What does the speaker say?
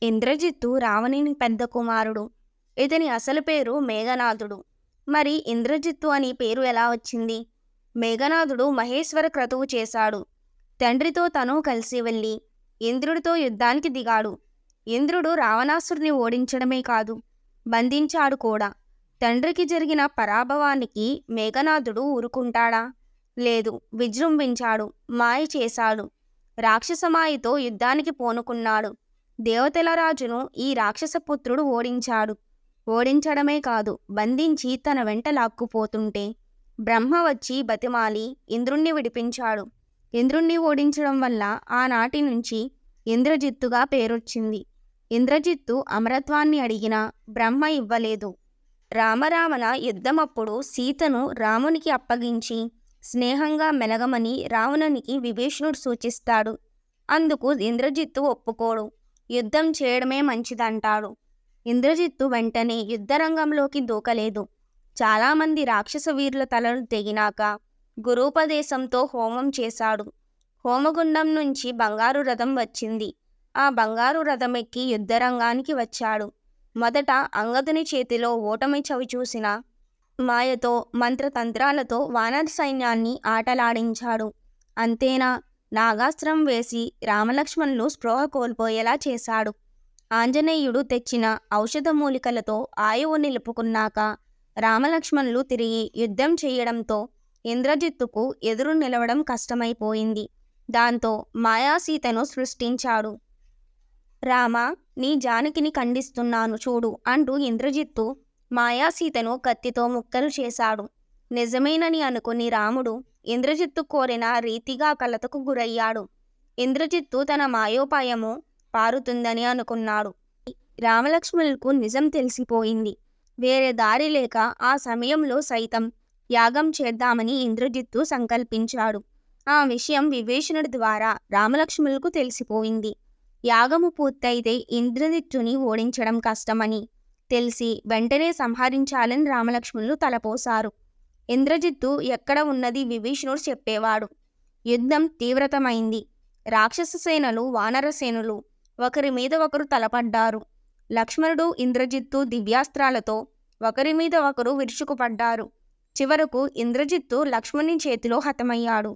ఇంద్రజిత్తు రావణుని పెద్ద కుమారుడు. ఇతని అసలు పేరు మేఘనాథుడు. మరి ఇంద్రజిత్తు అని పేరు ఎలా వచ్చింది? మేఘనాథుడు మహేశ్వర క్రతువు చేశాడు. తండ్రితో తను కలిసి వెళ్ళి ఇంద్రుడితో యుద్ధానికి దిగాడు. ఇంద్రుడు రావణాసురుని ఓడించడమే కాదు, బంధించాడు కూడా. తండ్రికి జరిగిన పరాభవానికి మేఘనాథుడు ఊరుకుంటాడా? లేదు, విజృంభించాడు, మాయ చేశాడు. రాక్షస మాయతో యుద్ధానికి పూనుకున్నాడు. దేవతల రాజును ఈ రాక్షస పుత్రుడు ఓడించాడు. ఓడించడమే కాదు, బంధించి తన వెంట లాక్కుపోతుంటే బ్రహ్మ వచ్చి బతిమాలి ఇంద్రుణ్ణి విడిపించాడు. ఇంద్రుణ్ణి ఓడించడం వల్ల ఆనాటి నుంచి ఇంద్రజిత్తుగా పేరొచ్చింది. ఇంద్రజిత్తు అమరత్వాన్ని అడిగినా బ్రహ్మ ఇవ్వలేదు. రామరావణ యుద్ధమప్పుడు సీతను రామునికి అప్పగించి స్నేహంగా మెలగమని రావణునికి విభీషణుడు సూచిస్తాడు. అందుకు ఇంద్రజిత్తు ఒప్పుకోడు. యుద్ధం చేయడమే మంచిదంటాడు. ఇంద్రజిత్తు వెంటనే యుద్ధరంగంలోకి దూకలేదు. చాలామంది రాక్షస వీరుల తలలు తెగినాక గురూపదేశంతో హోమం చేశాడు. హోమగుండం నుంచి బంగారు రథం వచ్చింది. ఆ బంగారు రథమెక్కి యుద్ధరంగానికి వచ్చాడు. మొదట అంగదుని చేతిలో ఓటమి చవి చూసిన మాయతో మంత్రతంత్రాలతో వానర సైన్యాన్ని ఆటలాడించాడు. అంతేనా, నాగాస్త్రం వేసి రామలక్ష్మణులు స్పృహ కోల్పోయేలా చేశాడు. ఆంజనేయుడు తెచ్చిన ఔషధ మూలికలతో ఆయువు నిలుపుకున్నాక రామలక్ష్మణులు తిరిగి యుద్ధం చేయడంతో ఇంద్రజిత్తుకు ఎదురు నిలవడం కష్టమైపోయింది. దాంతో మాయాసీతను సృష్టించాడు. రామ, నీ జానకిని ఖండిస్తున్నాను చూడు అంటూ ఇంద్రజిత్తు మాయాసీతను కత్తితో ముక్కలు చేశాడు. నిజమేనని అనుకుని రాముడు ఇంద్రజిత్తు కోరిన రీతిగా కలతకు గురయ్యాడు. ఇంద్రజిత్తు తన మాయోపాయము పారుతుందని అనుకున్నాడు. రామలక్ష్మణులకు నిజం తెలిసిపోయింది. వేరే దారి లేక ఆ సమయంలో సైతం యాగం చేద్దామని ఇంద్రజిత్తు సంకల్పించాడు. ఆ విషయం విభీషణుడి ద్వారా రామలక్ష్మణులకు తెలిసిపోయింది. యాగము పూర్తయితే ఇంద్రజిత్తుని ఓడించడం కష్టమని తెలిసి వెంటనే సంహరించాలని రామలక్ష్మణులు తలపోశారు. ఇంద్రజిత్తు ఎక్కడ ఉన్నది విభీషణుడు చెప్పేవాడు. యుద్ధం తీవ్రతమైంది. రాక్షస సేనలు, వానర సేనలు ఒకరి మీద ఒకరు తలపడ్డారు. లక్ష్మణుడు, ఇంద్రజిత్తు దివ్యాస్త్రాలతో ఒకరి మీద ఒకరు విరుచుకుపడ్డారు. చివరకు ఇంద్రజిత్తు లక్ష్మణుని చేతిలో హతమయ్యాడు.